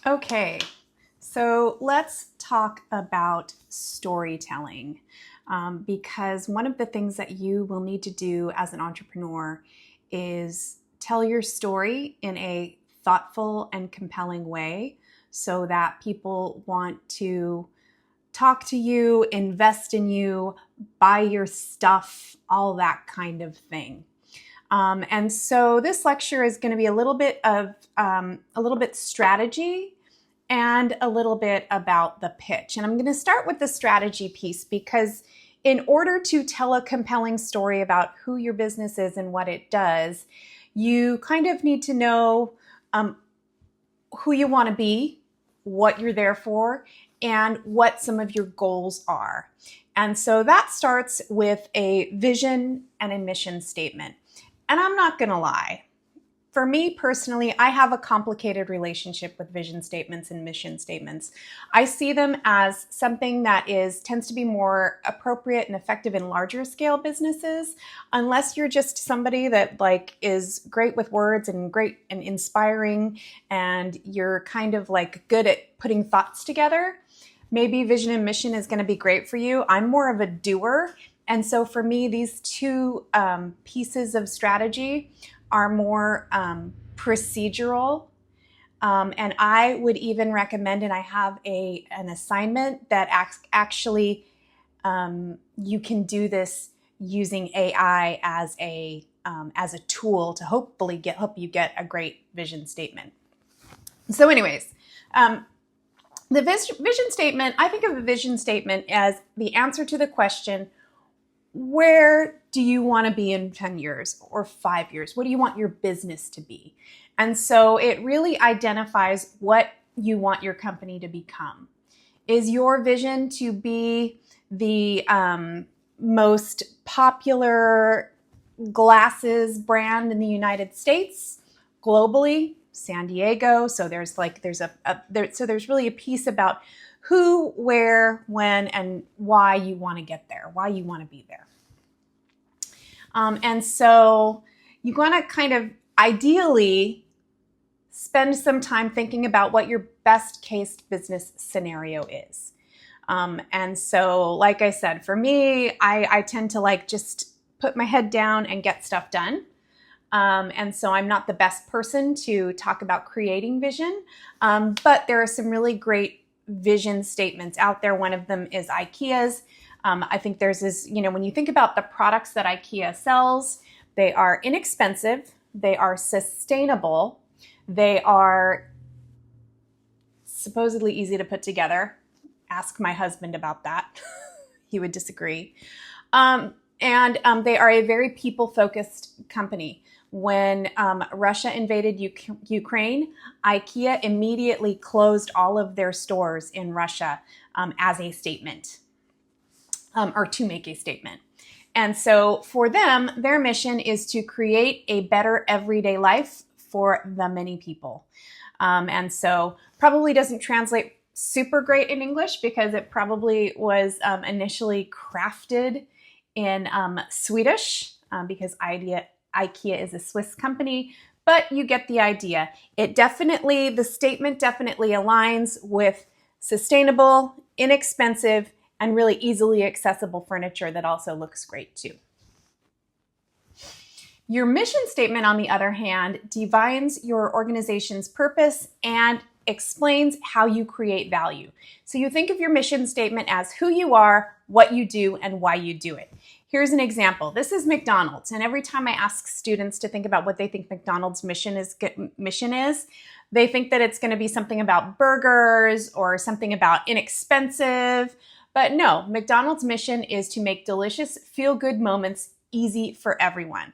Okay, so let's talk about storytelling because one of the things that you will need to do as an entrepreneur is tell your story in a thoughtful and compelling way so that people want to talk to you, invest in you, buy your stuff, all that kind of thing. And so this lecture is going to be a little bit strategy and a little bit about the pitch. And I'm going to start with the strategy piece because in order to tell a compelling story about who your business is and what it does, you kind of need to know who you want to be, what you're there for, and what some of your goals are. And so that starts with a vision and a mission statement. And I'm not going to lie. For me personally, I have a complicated relationship with vision statements and mission statements. I see them as something that tends to be more appropriate and effective in larger scale businesses, unless you're just somebody that is great with words and great and inspiring, and you're kind of good at putting thoughts together. Maybe vision and mission is going to be great for you. I'm more of a doer. And so for me, these two pieces of strategy are more procedural. And I would even recommend, and I have an assignment that actually you can do this using AI as a tool to hopefully help you get a great vision statement. So anyways, the vision statement, I think of a vision statement as the answer to the question, where do you want to be in 10 years or 5 years? What do you want your business to be? And so it really identifies what you want your company to become. Is your vision to be the most popular glasses brand in the United States, globally, San Diego? So there's really a piece about who, where, when, and why you want to get there, why you want to be there. And so you want to kind of ideally spend some time thinking about what your best case business scenario is. And so, like I said, for me, I tend to just put my head down and get stuff done. And so I'm not the best person to talk about creating vision, but there are some really great vision statements out there. One of them is IKEA's. I think there's this, when you think about the products that IKEA sells, they are inexpensive, they are sustainable, they are supposedly easy to put together. Ask my husband about that. He would disagree. And they are a very people-focused company. When Russia invaded Ukraine, IKEA immediately closed all of their stores in Russia as a statement, or to make a statement. And so for them, their mission is to create a better everyday life for the many people. And so probably doesn't translate super great in English because it probably was initially crafted in Swedish because IKEA is a Swiss company, but you get the idea. The statement definitely aligns with sustainable, inexpensive, and really easily accessible furniture that also looks great too. Your mission statement, on the other hand, defines your organization's purpose and explains how you create value. So you think of your mission statement as who you are, what you do, and why you do it. Here's an example. This is McDonald's, and every time I ask students to think about what they think McDonald's mission is, they think that it's going to be something about burgers or something about inexpensive. But no, McDonald's mission is to make delicious, feel-good moments easy for everyone.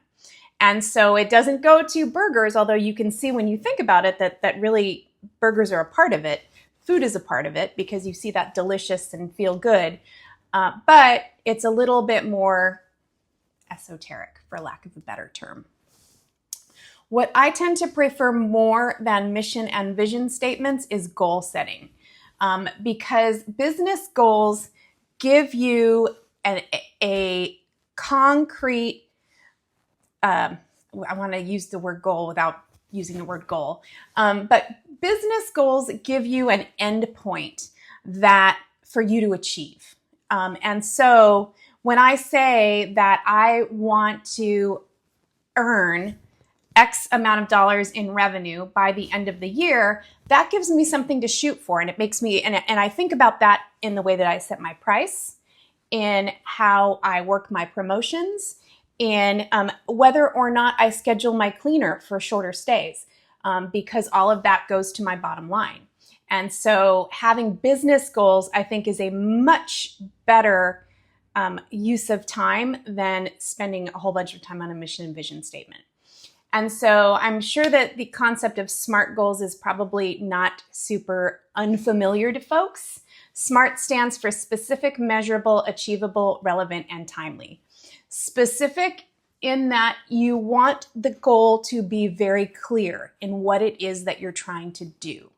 And so it doesn't go to burgers, although you can see when you think about it that really burgers are a part of it. Food is a part of it because you see that delicious and feel good. But it's a little bit more esoteric, for lack of a better term. What I tend to prefer more than mission and vision statements is goal setting, because business goals give you a concrete, I want to use the word goal without using the word goal, but business goals give you an end point that for you to achieve. And so when I say that I want to earn X amount of dollars in revenue by the end of the year, that gives me something to shoot for. And it makes me, and I think about that in the way that I set my price, in how I work my promotions, in whether or not I schedule my cleaner for shorter stays, because all of that goes to my bottom line. And so having business goals, I think, is a much better use of time than spending a whole bunch of time on a mission and vision statement. And so I'm sure that the concept of SMART goals is probably not super unfamiliar to folks. SMART stands for specific, measurable, achievable, relevant, and timely. Specific in that you want the goal to be very clear in what it is that you're trying to do.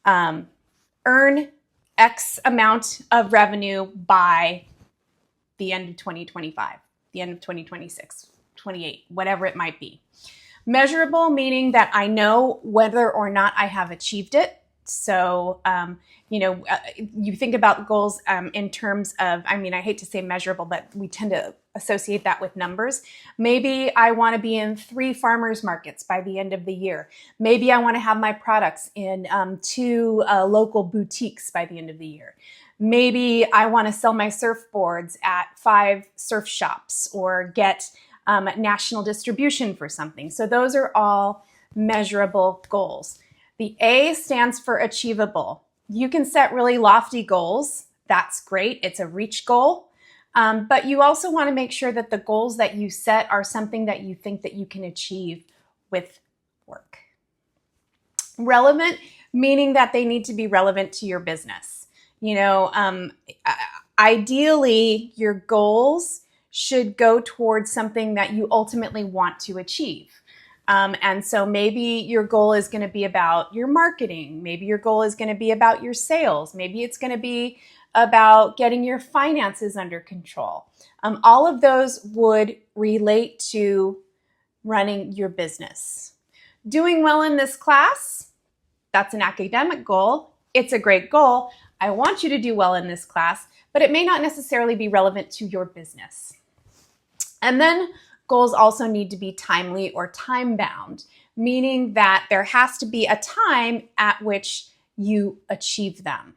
Earn X amount of revenue by the end of 2025, the end of 2026, 28, whatever it might be. Measurable, meaning that I know whether or not I have achieved it. So, you think about goals in terms of, I hate to say measurable, but we tend to associate that with numbers. Maybe I want to be in 3 farmers markets by the end of the year. Maybe I want to have my products in 2 local boutiques by the end of the year. Maybe I want to sell my surfboards at 5 surf shops or get national distribution for something. So those are all measurable goals. The A stands for achievable. You can set really lofty goals. That's great. It's a reach goal. But you also want to make sure that the goals that you set are something that you think that you can achieve with work. Relevant, meaning that they need to be relevant to your business. Ideally, your goals should go towards something that you ultimately want to achieve. And so maybe your goal is going to be about your marketing. Maybe your goal is going to be about your sales. Maybe it's going to be about getting your finances under control. All of those would relate to running your business. Doing well in this class, that's an academic goal. It's a great goal. I want you to do well in this class, but it may not necessarily be relevant to your business. And then goals also need to be timely or time-bound, meaning that there has to be a time at which you achieve them.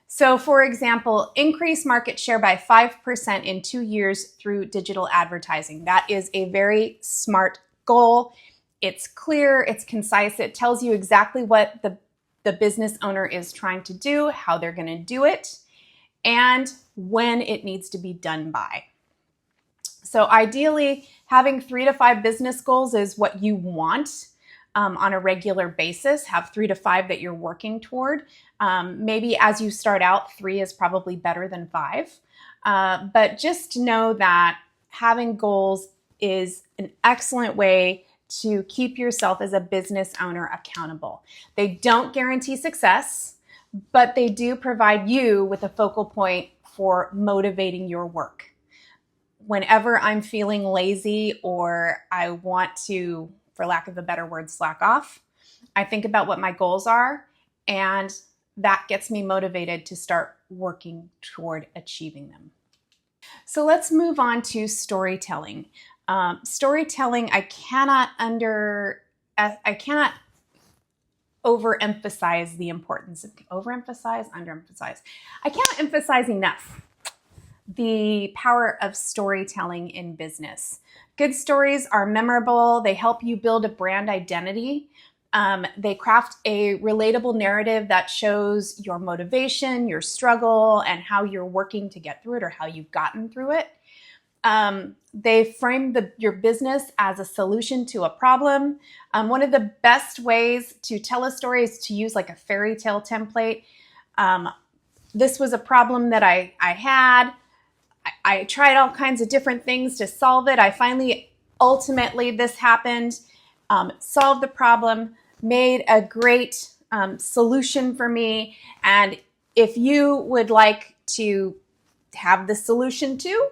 So for example, increase market share by 5% in 2 years through digital advertising. That is a very smart goal. It's clear, it's concise, it tells you exactly what the business owner is trying to do, how they're going to do it, and when it needs to be done by. So ideally, having 3 to 5 business goals is what you want on a regular basis. Have 3 to 5 that you're working toward. Maybe as you start out, 3 is probably better than 5. But just know that having goals is an excellent way to keep yourself as a business owner accountable. They don't guarantee success, but they do provide you with a focal point for motivating your work. Whenever I'm feeling lazy or I want to, for lack of a better word, slack off, I think about what my goals are, and that gets me motivated to start working toward achieving them. So let's move on to storytelling. Storytelling, I cannot overemphasize the importance of underemphasize. I can't emphasize enough the power of storytelling in business. Good stories are memorable. They help you build a brand identity. They craft a relatable narrative that shows your motivation, your struggle, and how you're working to get through it or how you've gotten through it. They frame your business as a solution to a problem. One of the best ways to tell a story is to use like a fairy tale template. This was a problem that I had. I tried all kinds of different things to solve it. Ultimately, this happened, solved the problem, made a great solution for me. And if you would like to have the solution too,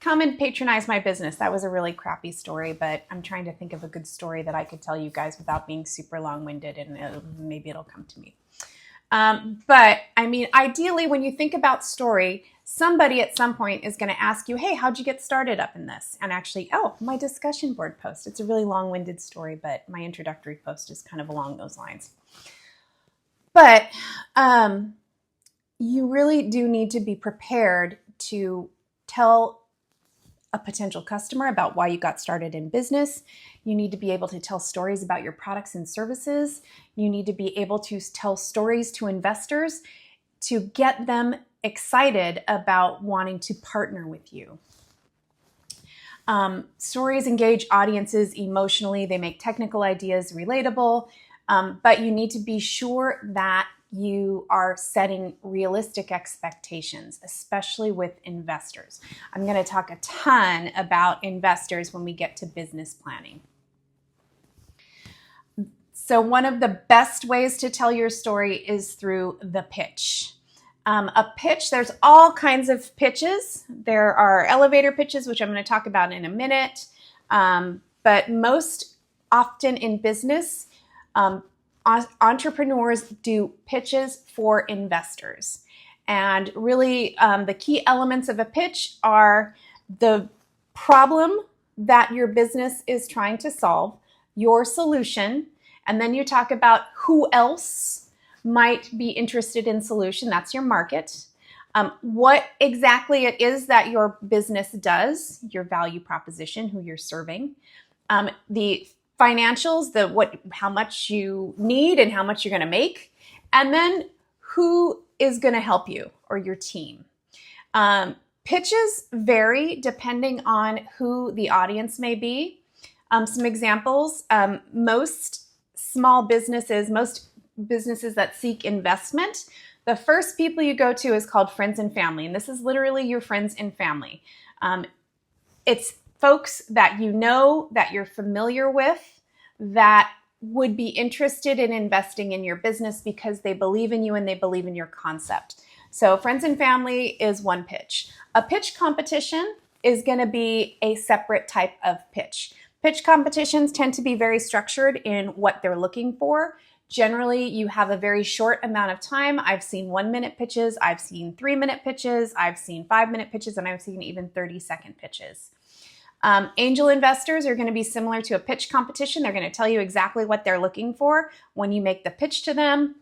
come and patronize my business. That was a really crappy story, but I'm trying to think of a good story that I could tell you guys without being super long-winded, and maybe it'll come to me. But I mean, ideally, when you think about story, somebody at some point is going to ask you, hey, how'd you get started up in this? And actually, oh, my discussion board post. It's a really long-winded story, but my introductory post is kind of along those lines. But you really do need to be prepared to tell a potential customer about why you got started in business. You need to be able to tell stories about your products and services. You need to be able to tell stories to investors to get them excited about wanting to partner with you. Stories engage audiences emotionally. They make technical ideas relatable, but you need to be sure that you are setting realistic expectations, especially with investors. I'm going to talk a ton about investors when we get to business planning. So one of the best ways to tell your story is through the pitch. A pitch, there's all kinds of pitches. There are elevator pitches, which I'm going to talk about in a minute. But most often in business, entrepreneurs do pitches for investors. And really, the key elements of a pitch are the problem that your business is trying to solve, your solution, and then you talk about who else might be interested in solution. That's your market. What exactly it is that your business does, your value proposition, who you're serving, the financials, how much you need and how much you're going to make, and then who is going to help you or your team. Pitches vary depending on who the audience may be. Some examples, most businesses that seek investment, the first people you go to is called friends and family, and this is literally your friends and family. It's folks that you know, that you're familiar with, that would be interested in investing in your business because they believe in you and they believe in your concept. So friends and family is one pitch. A pitch competition is going to be a separate type of pitch. Pitch competitions tend to be very structured in what they're looking for. Generally, you have a very short amount of time. I've seen 1-minute pitches, I've seen 3-minute pitches, I've seen 5-minute pitches, and I've seen even 30-second pitches. Angel investors are going to be similar to a pitch competition. They're going to tell you exactly what they're looking for when you make the pitch to them.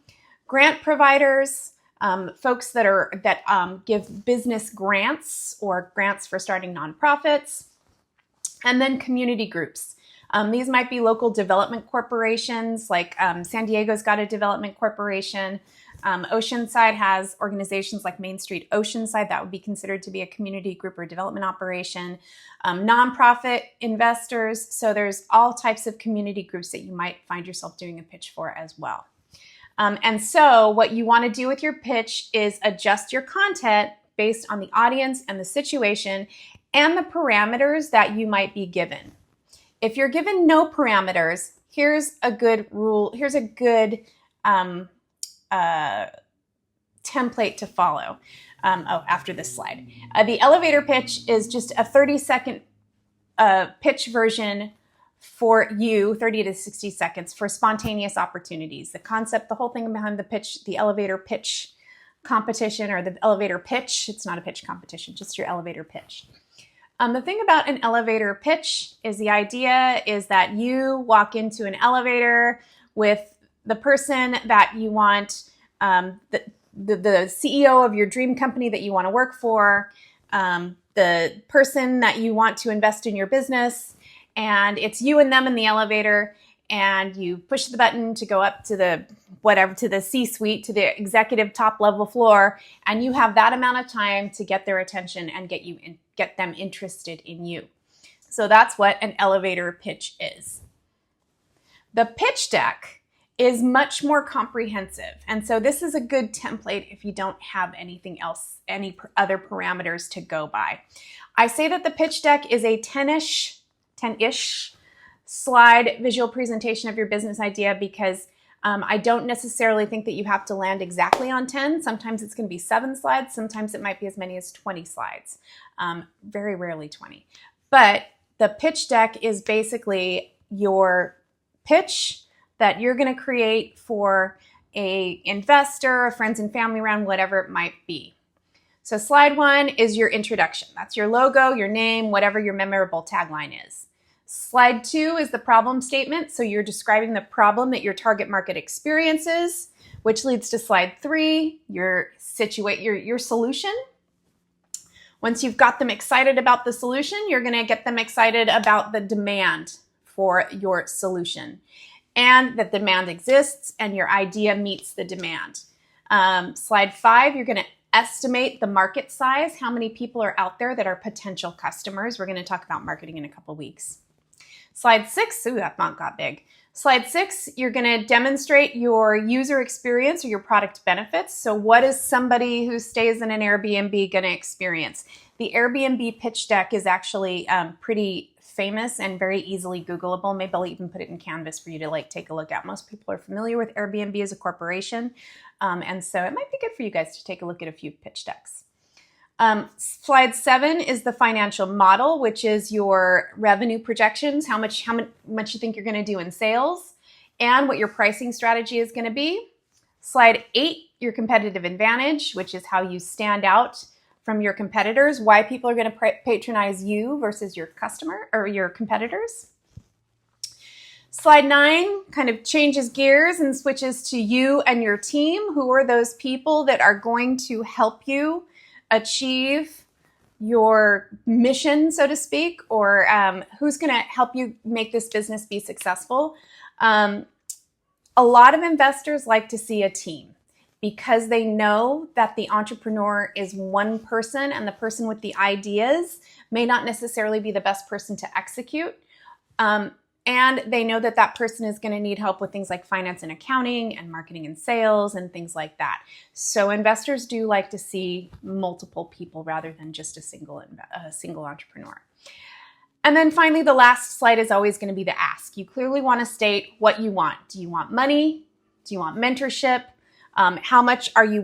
Grant providers, folks that give business grants or grants for starting nonprofits. And then community groups. These might be local development corporations, like San Diego's got a development corporation. Oceanside has organizations like Main Street Oceanside. That would be considered to be a community group or development operation. Nonprofit investors. So there's all types of community groups that you might find yourself doing a pitch for as well. And so what you want to do with your pitch is adjust your content based on the audience and the situation and the parameters that you might be given. If you're given no parameters, here's a good rule. Here's a good template to follow. After this slide. The elevator pitch is just a 30-second pitch version for you, 30 to 60 seconds, for spontaneous opportunities. The concept, the whole thing behind the pitch, the elevator pitch competition, or the elevator pitch, it's not a pitch competition, just your elevator pitch. The thing about an elevator pitch is the idea is that you walk into an elevator with the person that you want, the CEO of your dream company that you want to work for, the person that you want to invest in your business, and it's you and them in the elevator, and you push the button to go up to the C-suite, to the executive top level floor, and you have that amount of time to get their attention and get them interested in you. So that's what an elevator pitch is. The pitch deck is much more comprehensive. And so this is a good template if you don't have anything else, any other parameters to go by. I say that the pitch deck is a 10-ish slide visual presentation of your business idea because I don't necessarily think that you have to land exactly on 10. Sometimes it's going to be 7 slides. Sometimes it might be as many as 20 slides. Very rarely 20. But the pitch deck is basically your pitch that you're going to create for a investor, a friends and family round, whatever it might be. So slide 1 is your introduction. That's your logo, your name, whatever your memorable tagline is. Slide 2 is the problem statement. So you're describing the problem that your target market experiences, which leads to slide 3, your solution. Once you've got them excited about the solution, you're going to get them excited about the demand for your solution, and that demand exists and your idea meets the demand. Slide 5, you're going to estimate the market size, how many people are out there that are potential customers. We're going to talk about marketing in a couple weeks. Slide 6, ooh, that font got big. Slide 6, you're going to demonstrate your user experience or your product benefits. So what is somebody who stays in an Airbnb going to experience? The Airbnb pitch deck is actually pretty famous and very easily Googleable. Maybe I'll even put it in Canvas for you to take a look at. Most people are familiar with Airbnb as a corporation. And so it might be good for you guys to take a look at a few pitch decks. Slide 7 is the financial model, which is your revenue projections, how much you think you're going to do in sales, and what your pricing strategy is going to be. Slide 8, your competitive advantage, which is how you stand out from your competitors, why people are going to patronize you versus your customer or your competitors. Slide 9 kind of changes gears and switches to you and your team. Who are those people that are going to help you achieve your mission, so to speak, or who's going to help you make this business be successful? A lot of investors like to see a team because they know that the entrepreneur is one person and the person with the ideas may not necessarily be the best person to execute. And they know that that person is going to need help with things like finance and accounting and marketing and sales and things like that. So investors do like to see multiple people rather than just a single entrepreneur. And then finally, the last slide is always going to be the ask. You clearly want to state what you want. Do you want money? Do you want mentorship? How much are you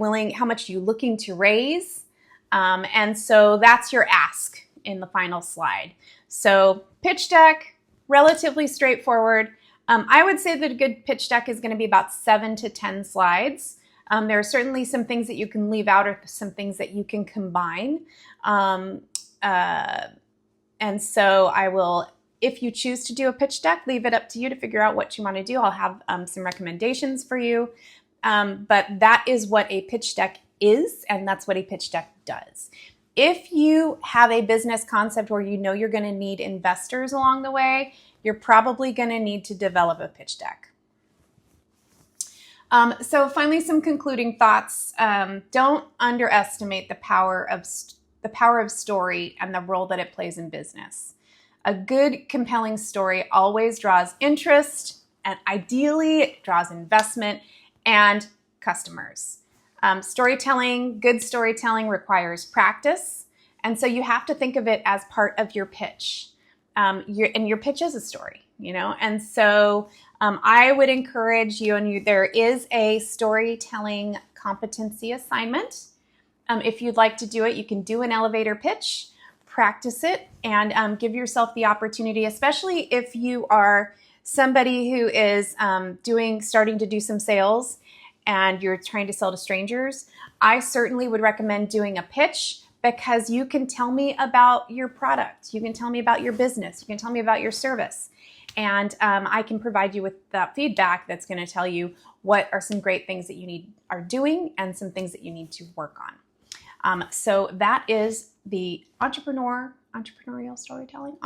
looking to raise? And so that's your ask in the final slide. So pitch deck, relatively straightforward. I would say that a good pitch deck is going to be about 7 to 10 slides. There are certainly some things that you can leave out or some things that you can combine. And so I will, if you choose to do a pitch deck, leave it up to you to figure out what you want to do. I'll have some recommendations for you. But that is what a pitch deck is, and that's what a pitch deck does. If you have a business concept where you know you're going to need investors along the way, you're probably going to need to develop a pitch deck. So finally, some concluding thoughts. Don't underestimate the power of story and the role that it plays in business. A good, compelling story always draws interest, and ideally it draws investment and customers. Good storytelling requires practice, and so you have to think of it as part of your pitch. Your pitch is a story, and so I would encourage you, and there is a storytelling competency assignment. If you'd like to do it, you can do an elevator pitch, practice it, and give yourself the opportunity, especially if you are somebody who is starting to do some sales and you're trying to sell to strangers. I certainly would recommend doing a pitch because you can tell me about your product. You can tell me about your business. You can tell me about your service. And I can provide you with that feedback that's going to tell you what are some great things that you are doing and some things that you need to work on. So that is the entrepreneurial storytelling.